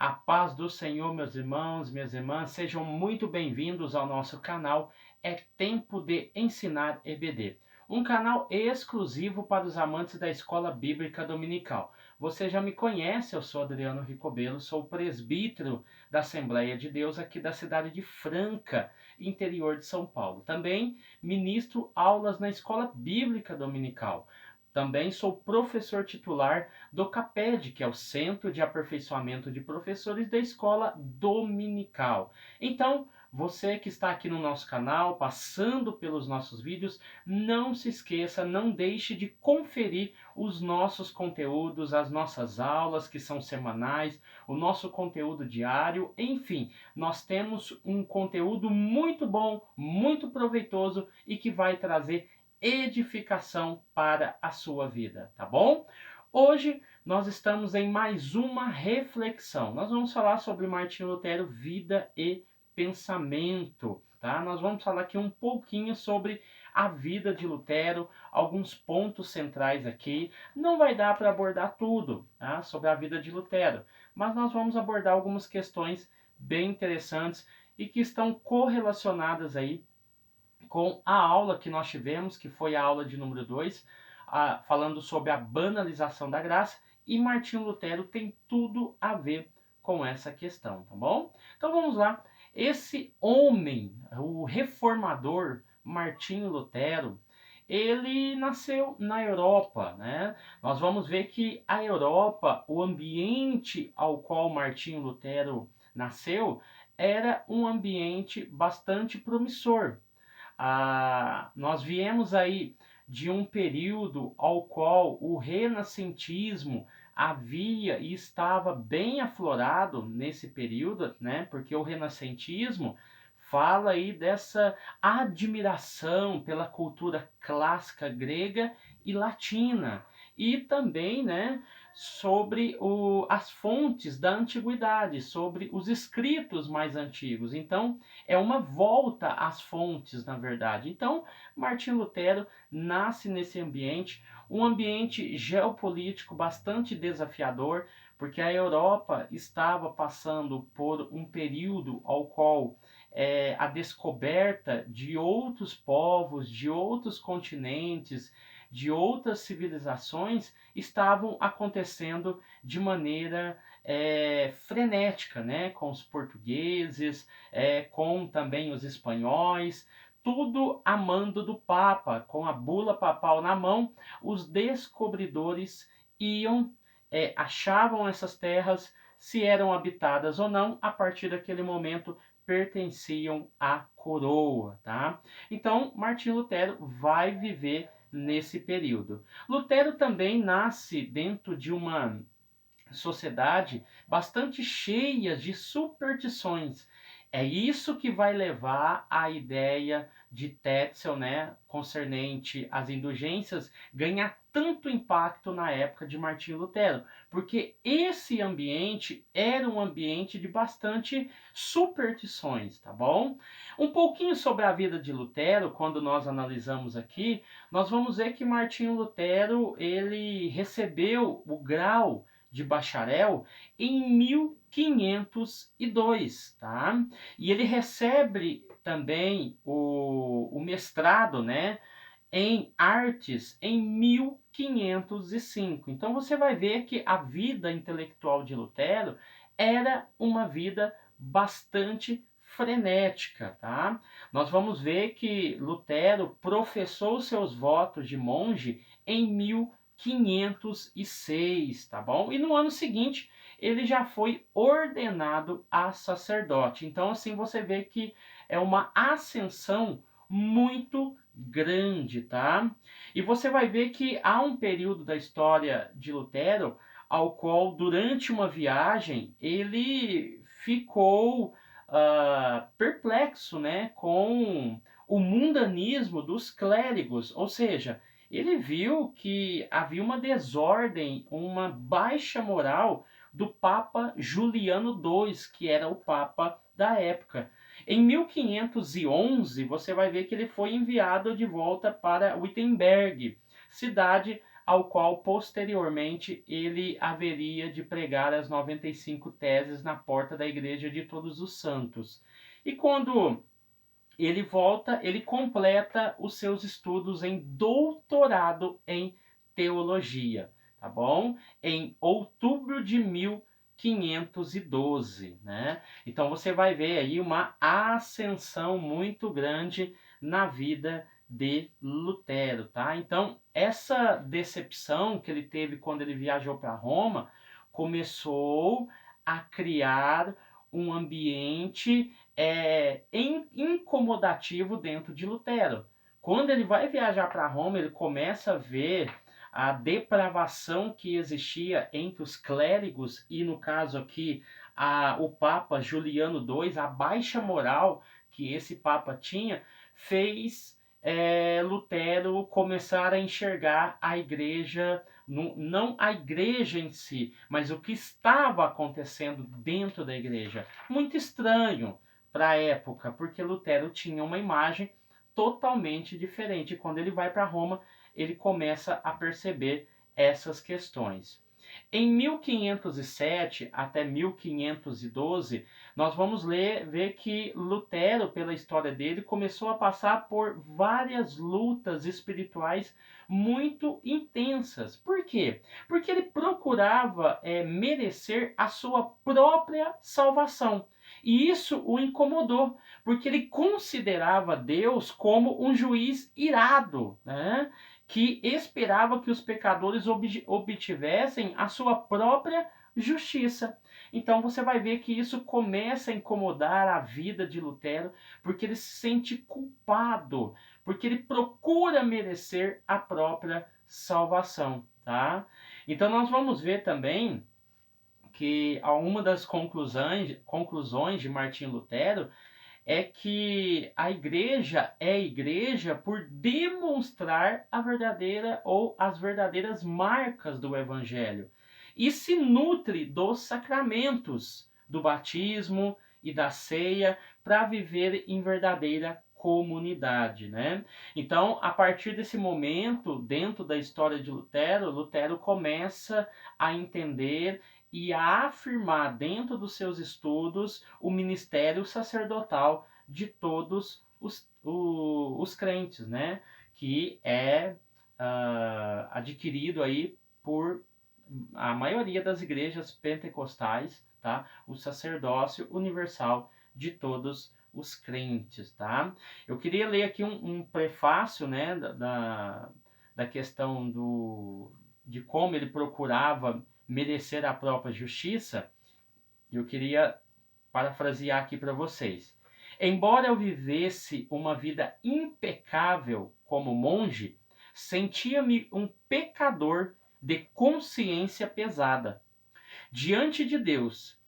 A paz do Senhor, meus irmãos, minhas irmãs, sejam muito bem-vindos ao nosso canal É Tempo de Ensinar EBD, um canal exclusivo para os amantes da Escola Bíblica Dominical. Você já me conhece, eu sou Adriano Ricobelo, sou presbítero da Assembleia de Deus aqui da cidade de Franca, interior de São Paulo. Também ministro aulas na Escola Bíblica Dominical. Também sou professor titular do CAPED, que é o Centro de Aperfeiçoamento de Professores da Escola Dominical. Então, você que está aqui no nosso canal, passando pelos nossos vídeos, não se esqueça, não deixe de conferir os nossos conteúdos, as nossas aulas que são semanais, o nosso conteúdo diário, enfim, nós temos um conteúdo muito bom, muito proveitoso e que vai trazer edificação para a sua vida, tá bom? Hoje nós estamos em mais uma reflexão. Nós vamos falar sobre Martinho Lutero, vida e pensamento, tá? Nós vamos falar aqui um pouquinho sobre a vida de Lutero, alguns pontos centrais aqui. Não vai dar para abordar tudo, tá? Sobre a vida de Lutero, mas nós vamos abordar algumas questões bem interessantes e que estão correlacionadas aí com a aula que nós tivemos, que foi a aula de número 2, falando sobre a banalização da graça, e Martinho Lutero tem tudo a ver com essa questão, tá bom? Então vamos lá. Esse homem, o reformador Martinho Lutero, ele nasceu na Europa, né? Nós vamos ver que a Europa, o ambiente ao qual Martinho Lutero nasceu, era um ambiente bastante promissor. Nós viemos aí de um período ao qual o renascentismo havia e estava bem aflorado nesse período, né? Porque o renascentismo fala aí dessa admiração pela cultura clássica grega e latina e também, né, sobre as fontes da antiguidade, sobre os escritos mais antigos. Então, é uma volta às fontes, na verdade. Então, Martinho Lutero nasce nesse ambiente, um ambiente geopolítico bastante desafiador, porque a Europa estava passando por um período ao qual a descoberta de outros povos, de outros continentes, de outras civilizações estavam acontecendo de maneira frenética, né? Com os portugueses, com também os espanhóis, tudo a mando do Papa, com a bula papal na mão, os descobridores iam, achavam essas terras, se eram habitadas ou não, a partir daquele momento pertenciam à coroa, tá? Então, Martinho Lutero vai viver nesse período. Lutero também nasce dentro de uma sociedade bastante cheia de superstições. É isso que vai levar à ideia de Tetzel, né, concernente às indulgências, ganhar tanto impacto na época de Martinho Lutero, porque esse ambiente era um ambiente de bastante superstições, tá bom? Um pouquinho sobre a vida de Lutero, quando nós analisamos aqui, nós vamos ver que Martinho Lutero, ele recebeu o grau de bacharel em 1502, tá? E ele recebe também o mestrado, né, em artes em 1505. Então você vai ver que a vida intelectual de Lutero era uma vida bastante frenética, tá? Nós vamos ver que Lutero professou seus votos de monge em 1506, tá bom? E no ano seguinte ele já foi ordenado a sacerdote. Então assim você vê que é uma ascensão muito grande, tá? E você vai ver que há um período da história de Lutero ao qual durante uma viagem ele ficou perplexo, né, com o mundanismo dos clérigos, ou seja, ele viu que havia uma desordem, uma baixa moral do Papa Juliano II, que era o Papa da época. Em 1511, você vai ver que ele foi enviado de volta para Wittenberg, cidade ao qual posteriormente ele haveria de pregar as 95 teses na porta da Igreja de Todos os Santos. E quando ele volta, ele completa os seus estudos em doutorado em teologia, tá bom? Em outubro de 1512, né? Então você vai ver aí uma ascensão muito grande na vida de Lutero, tá? Então, essa decepção que ele teve quando ele viajou para Roma começou a criar um ambiente incomodativo dentro de Lutero. Quando ele vai viajar para Roma, ele começa a ver a depravação que existia entre os clérigos e, no caso aqui, o Papa Juliano II, a baixa moral que esse Papa tinha, fez Lutero começar a enxergar a igreja, não a igreja em si, mas o que estava acontecendo dentro da igreja. Muito estranho para a época, porque Lutero tinha uma imagem totalmente diferente. Quando ele vai para Roma, ele começa a perceber essas questões. Em 1507 até 1512, nós vamos ver que Lutero, pela história dele, começou a passar por várias lutas espirituais muito intensas. Por quê? Porque ele procurava merecer a sua própria salvação. E isso o incomodou, porque ele considerava Deus como um juiz irado, né? Que esperava que os pecadores obtivessem a sua própria justiça. Então você vai ver que isso começa a incomodar a vida de Lutero, porque ele se sente culpado, porque ele procura merecer a própria salvação, tá? Então nós vamos ver também que uma das conclusões de Martinho Lutero é que a igreja é igreja por demonstrar a verdadeira ou as verdadeiras marcas do evangelho e se nutre dos sacramentos do batismo e da ceia para viver em verdadeira comunidade, né? Então, a partir desse momento, dentro da história de Lutero, Lutero começa a entender e a afirmar dentro dos seus estudos o ministério sacerdotal de todos os crentes, né? Que é adquirido aí por a maioria das igrejas pentecostais, tá? O sacerdócio universal de todos os crentes, tá? Eu queria ler aqui um prefácio, né, da questão de como ele procurava merecer a própria justiça. Eu queria parafrasear aqui para vocês. Embora eu vivesse uma vida impecável como monge, sentia-me um pecador de consciência pesada. Diante de Deus,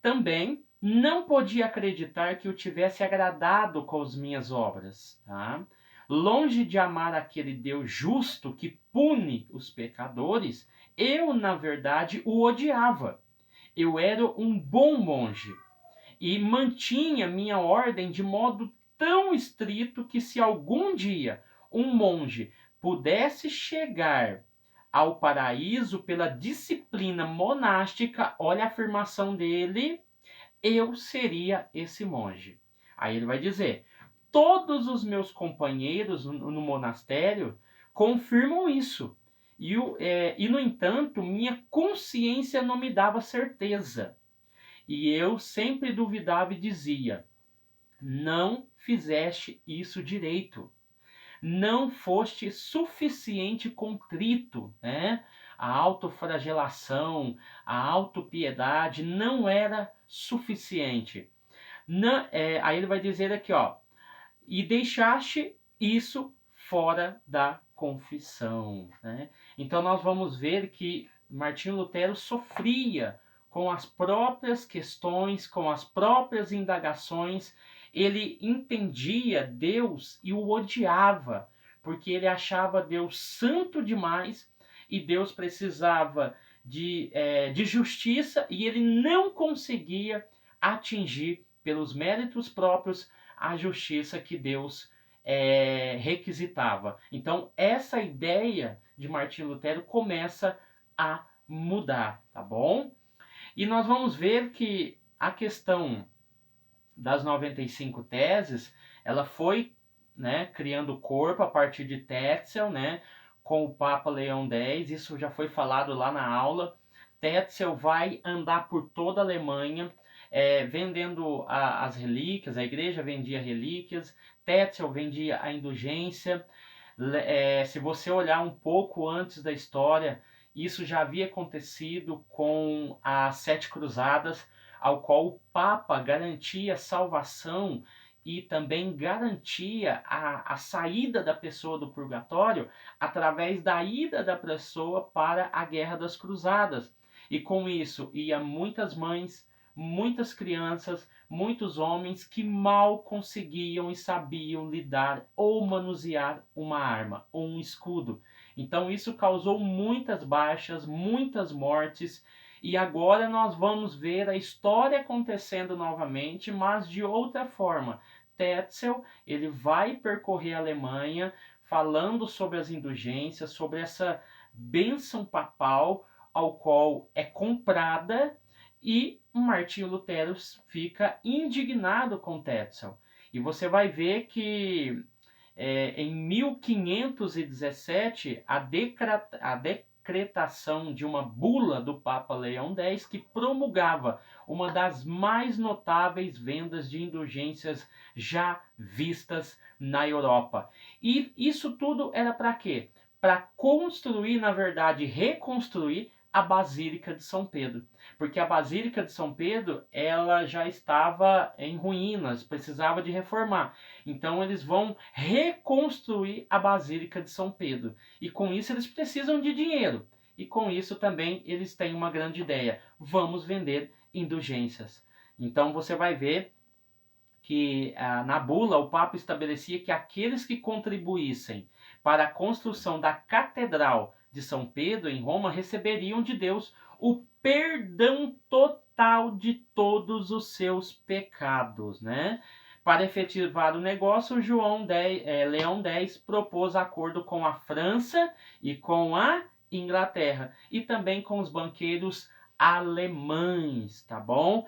também não podia acreditar que eu tivesse agradado com as minhas obras. Tá? Longe de amar aquele Deus justo que pune os pecadores, eu, na verdade, o odiava. Eu era um bom monge e mantinha minha ordem de modo tão estrito que se algum dia um monge pudesse chegar ao paraíso pela disciplina monástica, olha a afirmação dele, eu seria esse monge. Aí ele vai dizer, todos os meus companheiros no monastério confirmam isso. E, no entanto, minha consciência não me dava certeza. E eu sempre duvidava e dizia, não fizeste isso direito. Não foste suficiente contrito, né? A autoflagelação, a autopiedade não era suficiente. Não, aí ele vai dizer aqui, ó, e deixaste isso fora da confissão, né? Então nós vamos ver que Martinho Lutero sofria com as próprias questões, com as próprias indagações. Ele entendia Deus e o odiava, porque ele achava Deus santo demais e Deus precisava de justiça e ele não conseguia atingir pelos méritos próprios a justiça que Deus requisitava. Então, essa ideia de Martinho Lutero começa a mudar, tá bom? E nós vamos ver que a questão das 95 teses, ela foi, né, criando corpo a partir de Tetzel, né, com o Papa Leão X, isso já foi falado lá na aula. Tetzel vai andar por toda a Alemanha, vendendo as relíquias, a igreja vendia relíquias, Tetzel vendia a indulgência. Se você olhar um pouco antes da história, isso já havia acontecido com as Sete Cruzadas, ao qual o Papa garantia salvação e também garantia a saída da pessoa do purgatório através da ida da pessoa para a Guerra das Cruzadas. E com isso ia muitas mães, muitas crianças, muitos homens que mal conseguiam e sabiam lidar ou manusear uma arma ou um escudo. Então isso causou muitas baixas, muitas mortes, e agora nós vamos ver a história acontecendo novamente, mas de outra forma. Tetzel, ele vai percorrer a Alemanha falando sobre as indulgências, sobre essa bênção papal ao qual é comprada, e Martinho Lutero fica indignado com Tetzel. E você vai ver que em 1517, a decretação de uma bula do Papa Leão X que promulgava uma das mais notáveis vendas de indulgências já vistas na Europa. E isso tudo era para quê? Para construir, na verdade, reconstruir a Basílica de São Pedro, porque a Basílica de São Pedro ela já estava em ruínas, precisava de reformar. Então eles vão reconstruir a Basílica de São Pedro, e com isso eles precisam de dinheiro, e com isso também eles têm uma grande ideia: vamos vender indulgências. Então você vai ver que na bula o Papa estabelecia que aqueles que contribuíssem para a construção da Catedral de São Pedro em Roma receberiam de Deus o perdão total de todos os seus pecados, né? Para efetivar o negócio, Leão X propôs acordo com a França e com a Inglaterra, e também com os banqueiros alemães, tá bom?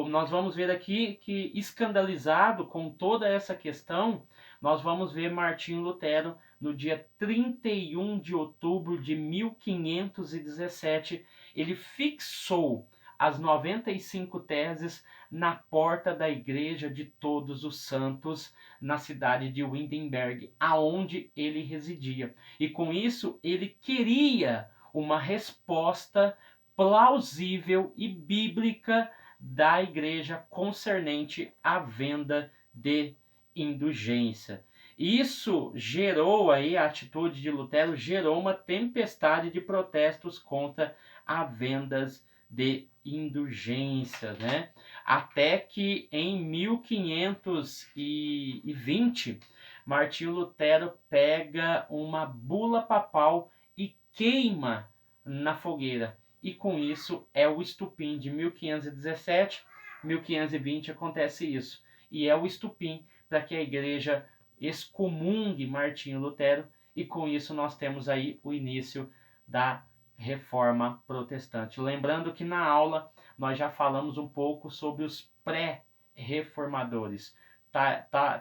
Nós vamos ver aqui que, escandalizado com toda essa questão, nós vamos ver Martinho Lutero no dia 31 de outubro de 1517. Ele fixou as 95 teses na porta da Igreja de Todos os Santos, na cidade de Wittenberg, aonde ele residia. E com isso, ele queria uma resposta plausível e bíblica da igreja concernente à venda de indulgência. Isso gerou aí, a atitude de Lutero gerou uma tempestade de protestos contra a vendas de indulgências, né? Até que em 1520, Martinho Lutero pega uma bula papal e queima na fogueira. E com isso é o estupim de 1517, 1520 acontece isso. E é o estupim para que a igreja excomungue Martinho Lutero, e com isso nós temos aí o início da Reforma Protestante. Lembrando que na aula nós já falamos um pouco sobre os pré-reformadores,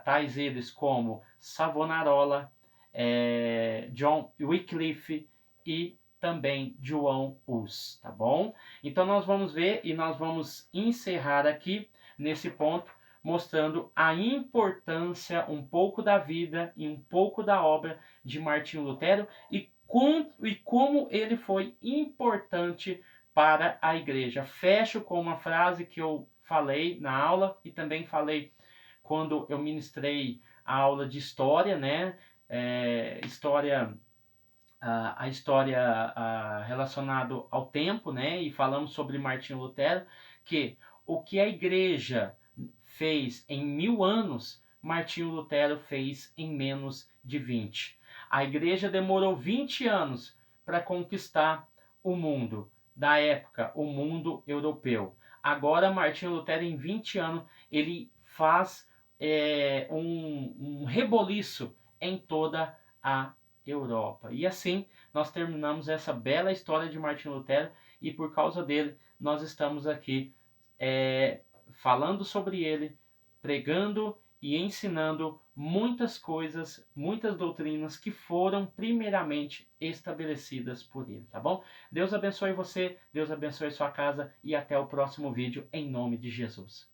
tais eles como Savonarola, John Wycliffe e também João Hus, tá bom? Então nós vamos ver e nós vamos encerrar aqui nesse ponto, mostrando a importância, um pouco da vida e um pouco da obra de Martinho Lutero, e como ele foi importante para a igreja. Fecho com uma frase que eu falei na aula e também falei quando eu ministrei a aula de história, né? A história relacionada ao tempo, né? E falamos sobre Martinho Lutero, que o que a igreja fez em 1000 anos, Martinho Lutero fez em menos de 20. A igreja demorou 20 anos para conquistar o mundo, da época, o mundo europeu. Agora, Martinho Lutero, em 20 anos, ele faz um reboliço em toda a Europa. E assim nós terminamos essa bela história de Martinho Lutero, e por causa dele nós estamos aqui falando sobre ele, pregando e ensinando muitas coisas, muitas doutrinas que foram primeiramente estabelecidas por ele, tá bom? Deus abençoe você, Deus abençoe sua casa, e até o próximo vídeo, em nome de Jesus.